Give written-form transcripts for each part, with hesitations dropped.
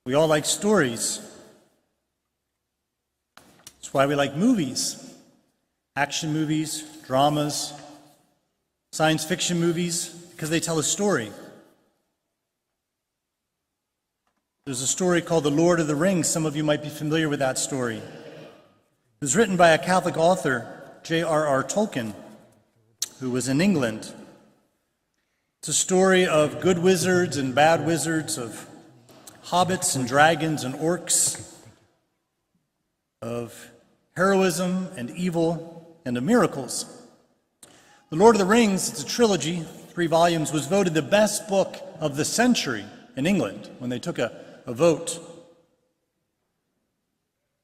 We all like stories. That's why we like movies, action movies, dramas, science fiction movies, because they tell a story. There's a story called The Lord of the Rings. Some of you might be familiar with that story. It was written by a Catholic author, J.R.R. Tolkien, who was in England. It's a story of good wizards and bad wizards, of hobbits and dragons and orcs, of heroism and evil, and of miracles. The Lord of the Rings, it's a trilogy, 3 volumes, was voted the best book of the century in England when they took a vote.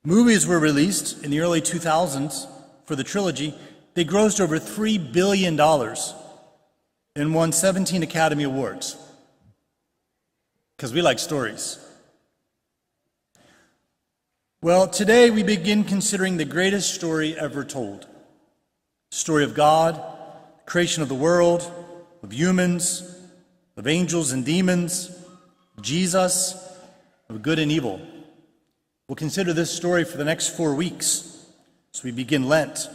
Movies were released in the early 2000s for the trilogy. They grossed over $3 billion and won 17 Academy Awards, because we like stories. Well, today we begin considering the greatest story ever told. The story of God, the creation of the world, of humans, of angels and demons, Jesus, of good and evil. We'll consider this story for the next 4 weeks as we begin Lent.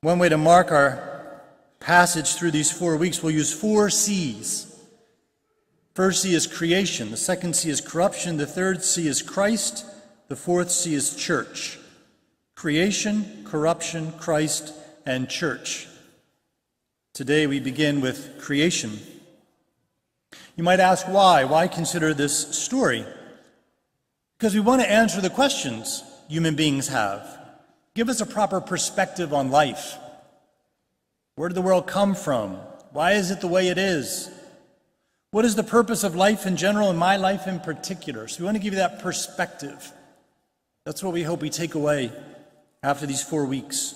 One way to mark our passage through these 4 weeks, we'll use 4 C's. First C is creation, the second C is corruption, the third C is Christ, the fourth C is church. Creation, corruption, Christ, and church. Today we begin with creation. You might ask why? Why consider this story? Because we want to answer the questions human beings have. Give us a proper perspective on life. Where did the world come from? Why is it the way it is? What is the purpose of life in general and my life in particular? So we want to give you that perspective. That's what we hope we take away after these 4 weeks.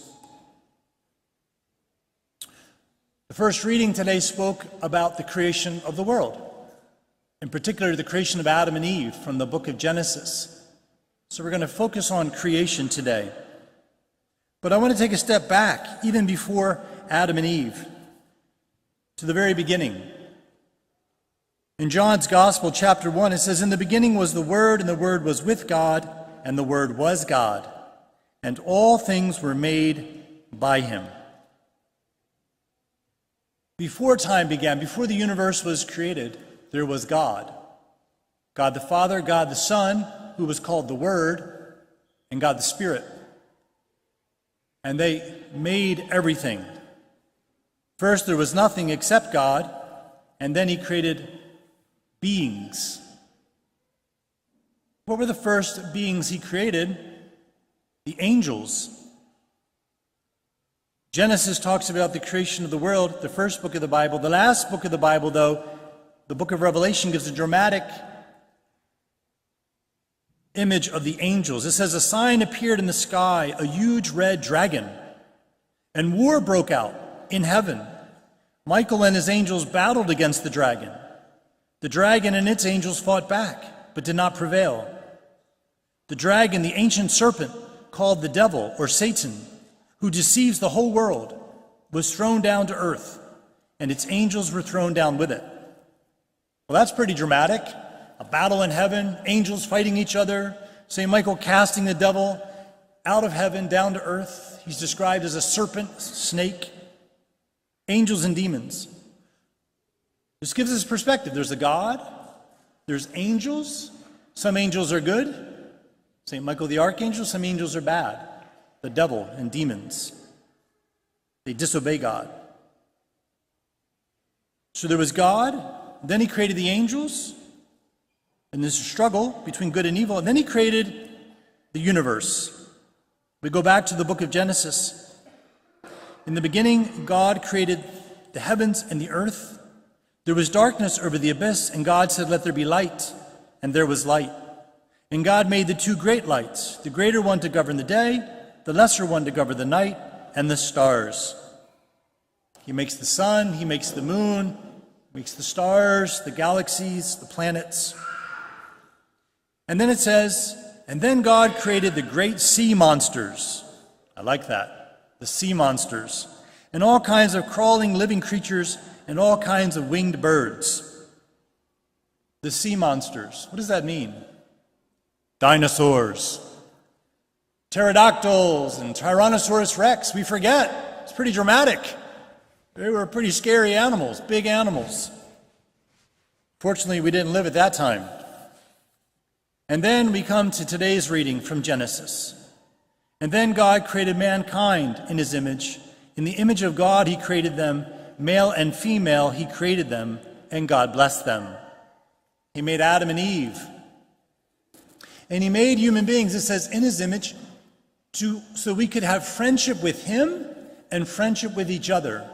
The first reading today spoke about the creation of the world, in particular the creation of Adam and Eve from the book of Genesis. So we're going to focus on creation today. But I want to take a step back, even before Adam and Eve, to the very beginning. In John's Gospel, chapter 1, it says, "In the beginning was the Word, and the Word was with God, and the Word was God. And all things were made by him." Before time began, before the universe was created, there was God. God the Father, God the Son, who was called the Word, and God the Spirit. And they made everything. First, there was nothing except God, and then he created beings. What were the first beings he created? The angels. Genesis talks about the creation of the world, the first book of the Bible. The last book of the Bible, though, the book of Revelation, gives a dramatic image of the angels. It says, "A sign appeared in the sky, a huge red dragon, and war broke out in heaven. Michael and his angels battled against the dragon. The dragon and its angels fought back, but did not prevail. The dragon, the ancient serpent, called the devil, or Satan, who deceives the whole world, was thrown down to earth, and its angels were thrown down with it." Well, that's pretty dramatic. A battle in heaven, angels fighting each other, St. Michael casting the devil out of heaven down to earth. He's described as a serpent, snake, angels and demons. This gives us perspective. There's a God, there's angels. Some angels are good, St. Michael the Archangel. Some angels are bad, the devil and demons. They disobey God. So there was God, then he created the angels, and there's a struggle between good and evil, and then he created the universe. We go back to the book of Genesis. In the beginning, God created the heavens and the earth. There was darkness over the abyss, and God said, "Let there be light," and there was light. And God made the 2 great lights, the greater one to govern the day, the lesser one to govern the night, and the stars. He makes the sun, he makes the moon, makes the stars, the galaxies, the planets. And then it says, "And then God created the great sea monsters." I like that, the sea monsters. "And all kinds of crawling living creatures and all kinds of winged birds." the sea monsters. What does that mean? Dinosaurs. Pterodactyls and Tyrannosaurus rex. We forget. It's pretty dramatic. They were pretty scary animals, big animals. Fortunately, we didn't live at that time. And then we come to today's reading from Genesis. And then God created mankind in his image. In the image of God, he created them. Male and female, he created them, and God blessed them. He made Adam and Eve. And he made human beings, it says, in his image, so we could have friendship with him and friendship with each other.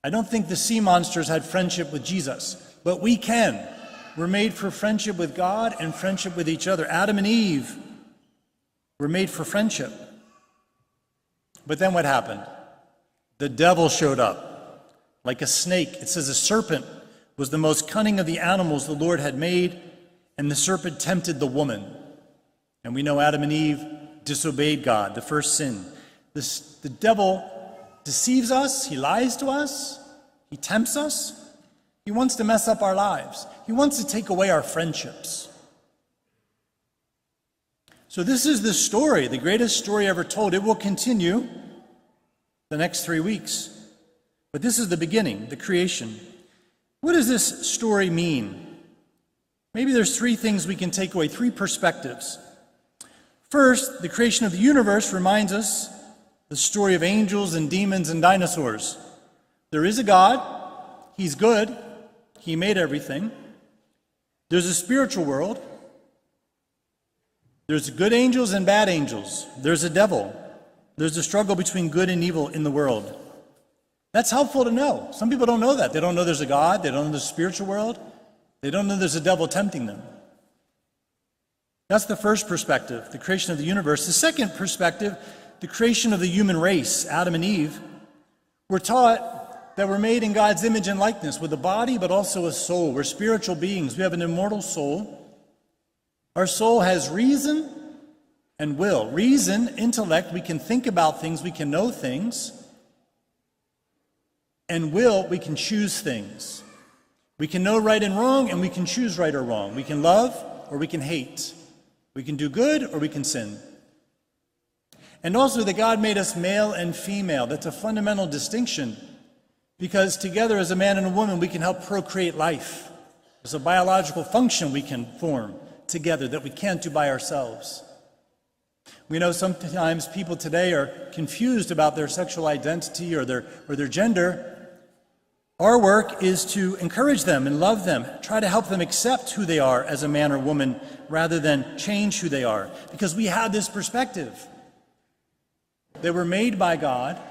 I don't think the sea monsters had friendship with Jesus, but we can. We're made for friendship with God and friendship with each other. Adam and Eve were made for friendship. But then what happened? The devil showed up like a snake. It says a serpent was the most cunning of the animals the Lord had made, and the serpent tempted the woman. And we know Adam and Eve disobeyed God, the first sin. The devil deceives us, he lies to us, he tempts us, he wants to mess up our lives, he wants to take away our friendships. So this is the story, the greatest story ever told. It will continue the next 3 weeks. But this is the beginning, the creation. What does this story mean? Maybe there's 3 things we can take away, 3 perspectives. First, the creation of the universe reminds us the story of angels and demons and dinosaurs. There is a God, he's good, he made everything. There's a spiritual world. There's good angels and bad angels. There's a devil. There's a struggle between good and evil in the world. That's helpful to know. Some people don't know that. They don't know there's a God. They don't know there's a spiritual world. They don't know there's a devil tempting them. That's the first perspective, the creation of the universe. The second perspective, the creation of the human race, Adam and Eve. We're taught that we're made in God's image and likeness with a body but also a soul. We're spiritual beings. We have an immortal soul. Our soul has reason and will. Reason, intellect, we can think about things, we can know things. And will, we can choose things. We can know right and wrong, and we can choose right or wrong. We can love or we can hate. We can do good or we can sin. And also that God made us male and female. That's a fundamental distinction, because together as a man and a woman, we can help procreate life. There's a biological function we can form together that we can't do by ourselves. We know sometimes people today are confused about their sexual identity or their gender. Our work is to encourage them and love them, try to help them accept who they are as a man or woman rather than change who they are, because we have this perspective. They were made by God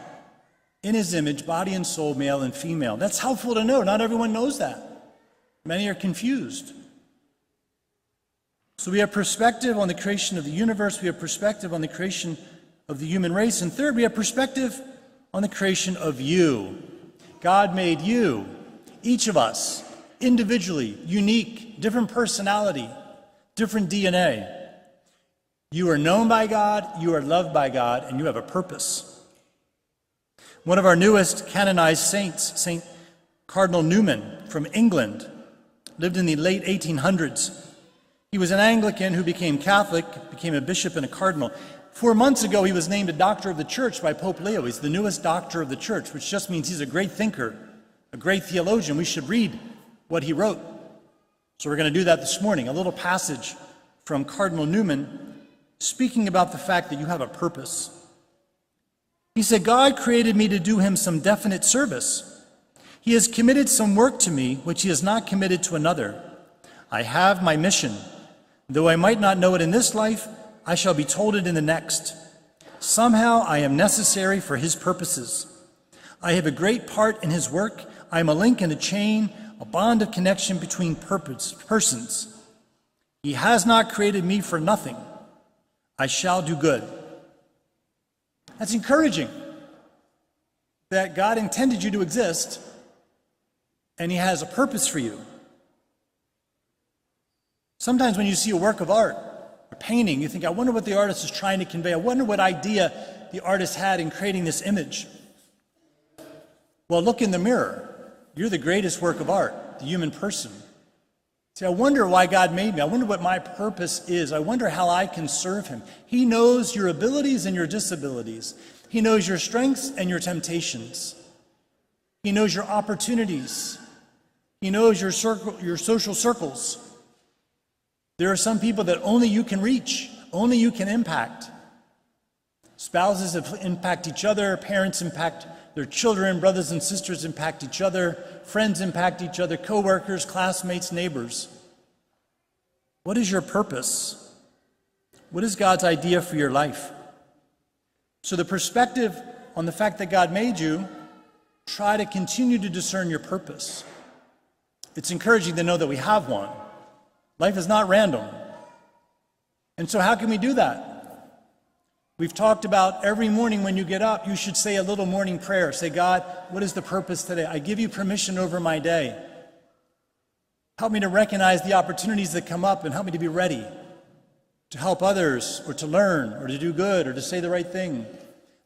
in his image, body and soul, male and female. That's helpful to know. Not everyone knows that. Many are confused. So we have perspective on the creation of the universe. We have perspective on the creation of the human race. And third, we have perspective on the creation of you. God made you, each of us, individually, unique, different personality, different DNA. You are known by God, you are loved by God, and you have a purpose. One of our newest canonized saints, St. Cardinal Newman from England, lived in the late 1800s. He was an Anglican who became Catholic, became a bishop and a cardinal. 4 months ago, he was named a doctor of the church by Pope Leo. He's the newest doctor of the church, which just means he's a great thinker, a great theologian. We should read what he wrote. So we're going to do that this morning. A little passage from Cardinal Newman speaking about the fact that you have a purpose. He said, God created me to do him some definite service. He has committed some work to me which he has not committed to another. I have my mission. Though I might not know it in this life, I shall be told it in the next. Somehow I am necessary for his purposes. I have a great part in his work. I am a link in a chain, a bond of connection between persons. He has not created me for nothing. I shall do good. That's encouraging, that God intended you to exist, and he has a purpose for you. Sometimes when you see a work of art, a painting, you think, I wonder what the artist is trying to convey. I wonder what idea the artist had in creating this image. Well, look in the mirror. You're the greatest work of art, the human person. See, I wonder why God made me. I wonder what my purpose is. I wonder how I can serve him. He knows your abilities and your disabilities. He knows your strengths and your temptations. He knows your opportunities. He knows your social circles. There are some people that only you can reach, only you can impact. Spouses impact each other, parents impact their children, brothers and sisters impact each other, friends impact each other, co-workers, classmates, neighbors. What is your purpose? What is God's idea for your life? So the perspective on the fact that God made you, try to continue to discern your purpose. It's encouraging to know that we have one. Life is not random. And so how can we do that? We've talked about every morning when you get up, you should say a little morning prayer. Say, God, what is the purpose today? I give you permission over my day. Help me to recognize the opportunities that come up and help me to be ready to help others or to learn or to do good or to say the right thing.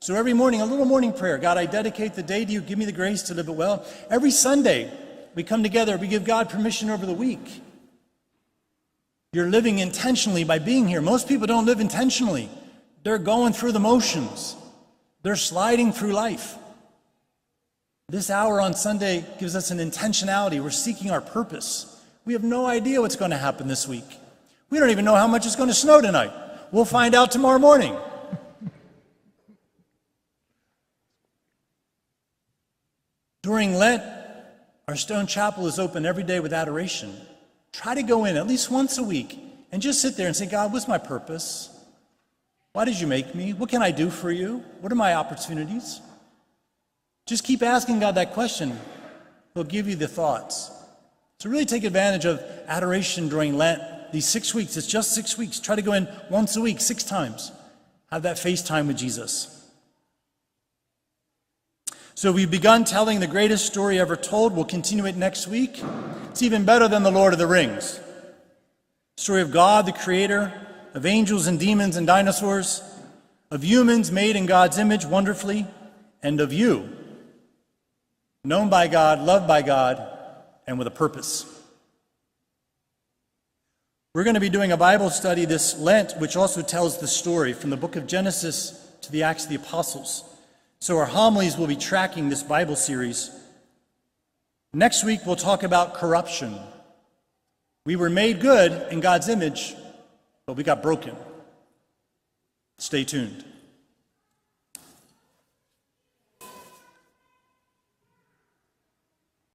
So every morning, a little morning prayer. God, I dedicate the day to you. Give me the grace to live it well. Every Sunday, we come together. We give God permission over the week. You're living intentionally by being here. Most people don't live intentionally. They're going through the motions. They're sliding through life. This hour on Sunday gives us an intentionality. We're seeking our purpose. We have no idea what's going to happen this week. We don't even know how much it's going to snow tonight. We'll find out tomorrow morning. During Lent, our stone chapel is open every day with adoration. Try to go in at least once a week and just sit there and say, God, what's my purpose? Why did you make me? What can I do for you? What are my opportunities? Just keep asking God that question. He'll give you the thoughts. So really take advantage of adoration during Lent. These 6 weeks, it's just 6 weeks. Try to go in once a week, 6 times. Have that face time with Jesus. So we've begun telling the greatest story ever told. We'll continue it next week. It's even better than the Lord of the Rings. Story of God, the Creator, of angels and demons and dinosaurs, of humans made in God's image wonderfully, and of you, known by God, loved by God, and with a purpose. We're going to be doing a Bible study this Lent, which also tells the story from the book of Genesis to the Acts of the Apostles. So our homilies will be tracking this Bible series. Next week, we'll talk about corruption. We were made good in God's image, but we got broken. Stay tuned.